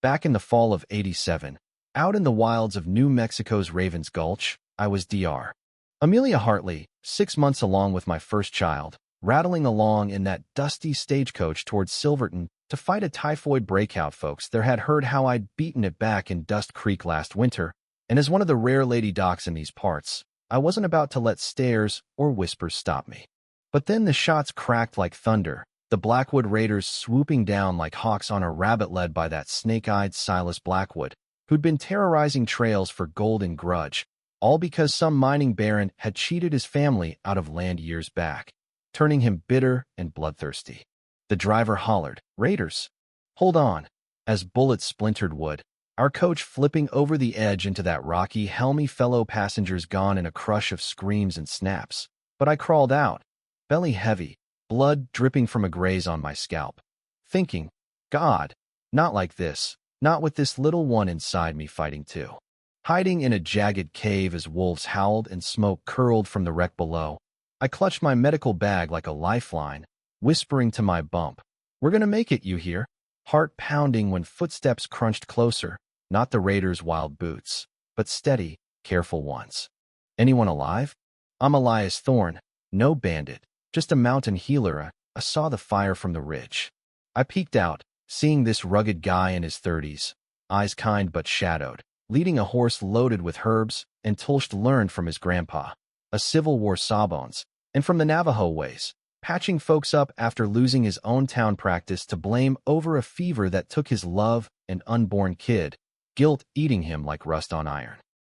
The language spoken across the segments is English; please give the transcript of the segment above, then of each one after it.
Back in the fall of '87, out in the wilds of New Mexico's Ravens Gulch, I was Dr. Amelia Hartley, 6 months along with my first child, rattling along in that dusty stagecoach towards Silverton to fight a typhoid breakout. Folks there had heard how I'd beaten it back in Dust Creek last winter, and as one of the rare lady docs in these parts, I wasn't about to let stares or whispers stop me. But then the shots cracked like thunder, the Blackwood Raiders swooping down like hawks on a rabbit led by that snake-eyed Silas Blackwood, who'd been terrorizing trails for gold and grudge, all because some mining baron had cheated his family out of land years back, turning him bitter and bloodthirsty. The driver hollered, "Raiders, hold on," as bullets splintered wood, our coach flipping over the edge into that rocky, helmy fellow passengers gone in a crush of screams and snaps. But I crawled out, belly heavy, blood dripping from a graze on my scalp, thinking, God, not like this, not with this little one inside me fighting too. Hiding in a jagged cave as wolves howled and smoke curled from the wreck below, I clutched my medical bag like a lifeline, whispering to my bump, "We're gonna make it, you hear?" Heart pounding when footsteps crunched closer, not the raiders' wild boots, but steady, careful ones. "Anyone alive?" "I'm Elias Thorne, no bandit, just a mountain healer. I saw the fire from the ridge." I peeked out, seeing this rugged guy in his 30s, eyes kind but shadowed, leading a horse loaded with herbs and Tulsht learned from his grandpa, a Civil War sawbones, and from the Navajo ways, patching folks up after losing his own town practice to blame over a fever that took his love and unborn kid, guilt eating him like rust on iron.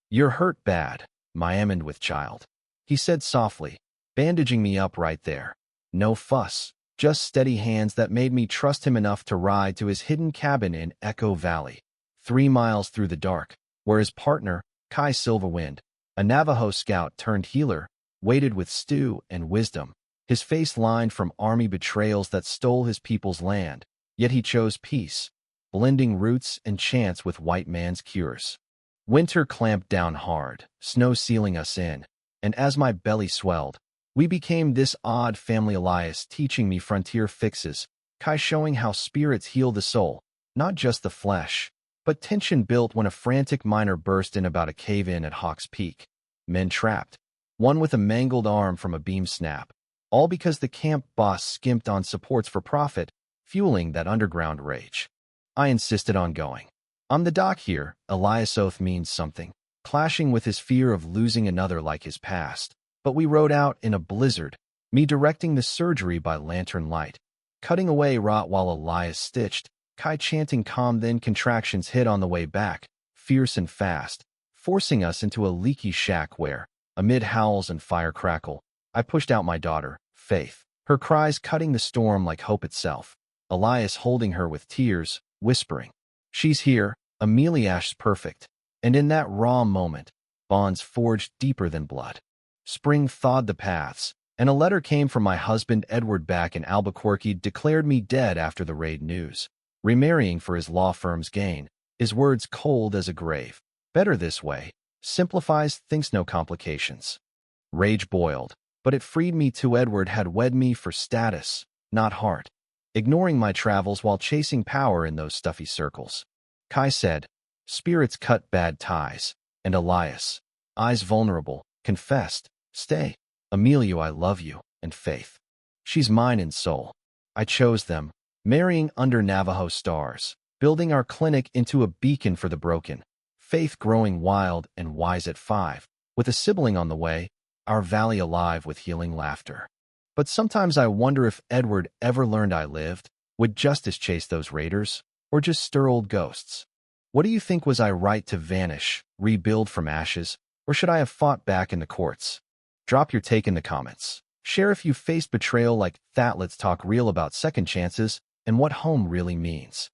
"You're hurt bad, my Emmond with child," he said softly, bandaging me up right there. No fuss, just steady hands that made me trust him enough to ride to his hidden cabin in Echo Valley, 3 miles through the dark, where his partner, Kai Silverwind, a Navajo scout turned healer, waited with stew and wisdom, his face lined from army betrayals that stole his people's land, yet he chose peace, blending roots and chants with white man's cures. Winter clamped down hard, snow sealing us in, and as my belly swelled, we became this odd family. Elias teaching me frontier fixes, Kai showing how spirits heal the soul, not just the flesh, but tension built when a frantic miner burst in about a cave-in at Hawks Peak. Men trapped, one with a mangled arm from a beam snap, all because the camp boss skimped on supports for profit, fueling that underground rage. I insisted on going. "I'm the doc here," Elias' oath means something, clashing with his fear of losing another like his past. But we rode out in a blizzard, me directing the surgery by lantern light, cutting away rot while Elias stitched, Kai chanting calm. Then contractions hit on the way back, fierce and fast, forcing us into a leaky shack where, amid howls and fire crackle, I pushed out my daughter, Faith, her cries cutting the storm like hope itself, Elias holding her with tears, whispering, "She's here, Amelia's perfect." And in that raw moment, bonds forged deeper than blood. Spring thawed the paths, and a letter came from my husband Edward back in Albuquerque declared me dead after the raid news, remarrying for his law firm's gain, his words cold as a grave. "Better this way, simplifies, thinks no complications." Rage boiled, but it freed me too. Edward had wed me for status, not heart, ignoring my travels while chasing power in those stuffy circles. Kai said, "Spirits cut bad ties," and Elias, eyes vulnerable, confessed, "Stay, Amelia, I love you," and Faith. "She's mine in soul." I chose them, marrying under Navajo stars, building our clinic into a beacon for the broken, Faith growing wild and wise at 5, with a sibling on the way, our valley alive with healing laughter. But sometimes I wonder if Edward ever learned I lived. Would justice chase those raiders, or just stir old ghosts? What do you think? Was I right to vanish, rebuild from ashes, or should I have fought back in the courts? Drop your take in the comments. Share if you faced betrayal like that. Let's talk real about second chances and what home really means.